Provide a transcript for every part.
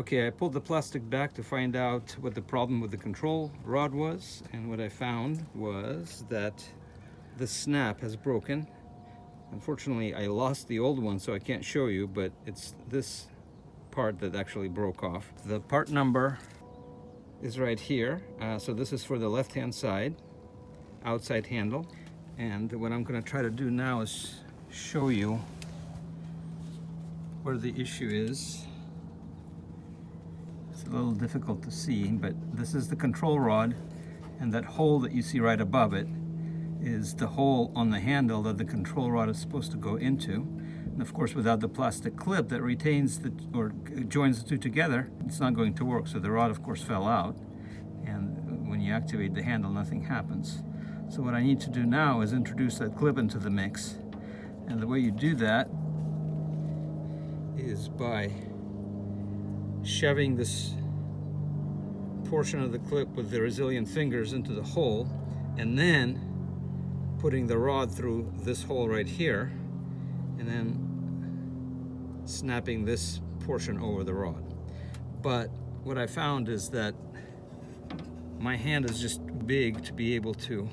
Okay, I pulled the plastic back to find out what the problem with the control rod was, and what I found was that the snap has broken. Unfortunately, I lost the old one, so I can't show you, but it's this part that actually broke off. The part number is right here. So this is for the left-hand side, outside handle. And what I'm going to try to do now is show you where the issue is. It's a little difficult to see, but this is the control rod, and that hole that you see right above it is the hole on the handle that the control rod is supposed to go into. And of course, without the plastic clip that retains or joins the two together, it's not going to work. So the rod, of course, fell out, and when you activate the handle, nothing happens. So what I need to do now is introduce that clip into the mix, and the way you do that is by shoving this portion of the clip with the resilient fingers into the hole, and then putting the rod through this hole right here, and then snapping this portion over the rod. But what I found is that my hand is just big to be able to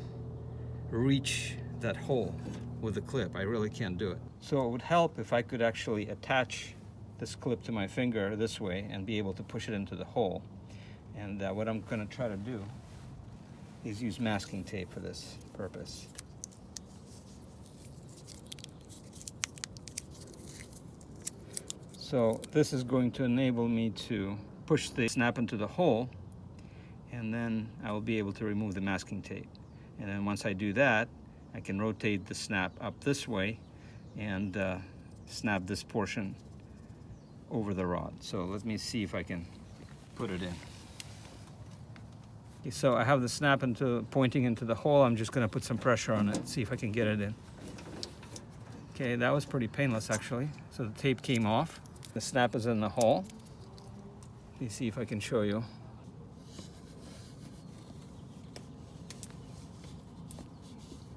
reach that hole with the clip. I really can't do it. So it would help if I could actually attach this clip to my finger this way and be able to push it into the hole. And what I'm going to try to do is use masking tape for this purpose. So this is going to enable me to push the snap into the hole, and then I will be able to remove the masking tape. And then once I do that, I can rotate the snap up this way and snap this portion over the rod. So let me see if I can put it in. Okay, so I have the snap pointing into the hole. I'm just going to put some pressure on it, see if I can get it in. Okay, that was pretty painless actually. So the tape came off. The snap is in the hole. Let me see if I can show you.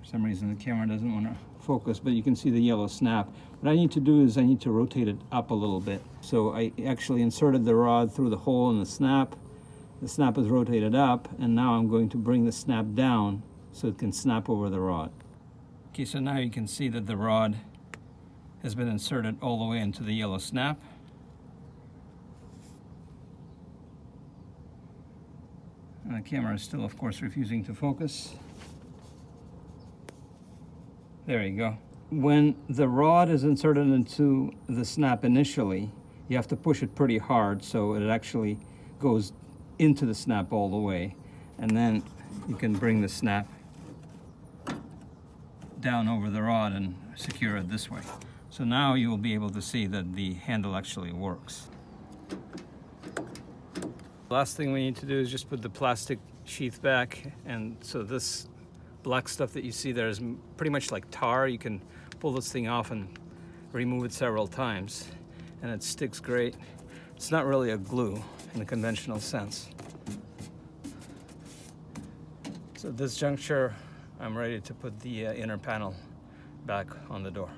For some reason the camera doesn't want to focus, but you can see the yellow snap. What I need to do is I need to rotate it up a little bit. So I actually inserted the rod through the hole in the snap. The snap is rotated up, and now I'm going to bring the snap down so it can snap over the rod. Okay, so now you can see that the rod has been inserted all the way into the yellow snap. And the camera is still, of course, refusing to focus. There you go. When the rod is inserted into the snap initially, you have to push it pretty hard so it actually goes into the snap all the way. And then you can bring the snap down over the rod and secure it this way. So now you will be able to see that the handle actually works. Last thing we need to do is just put the plastic sheath back, and so this black stuff that you see there is pretty much like tar. You can pull this thing off and remove it several times, and it sticks great. It's not really a glue in the conventional sense. So at this juncture, I'm ready to put the inner panel back on the door.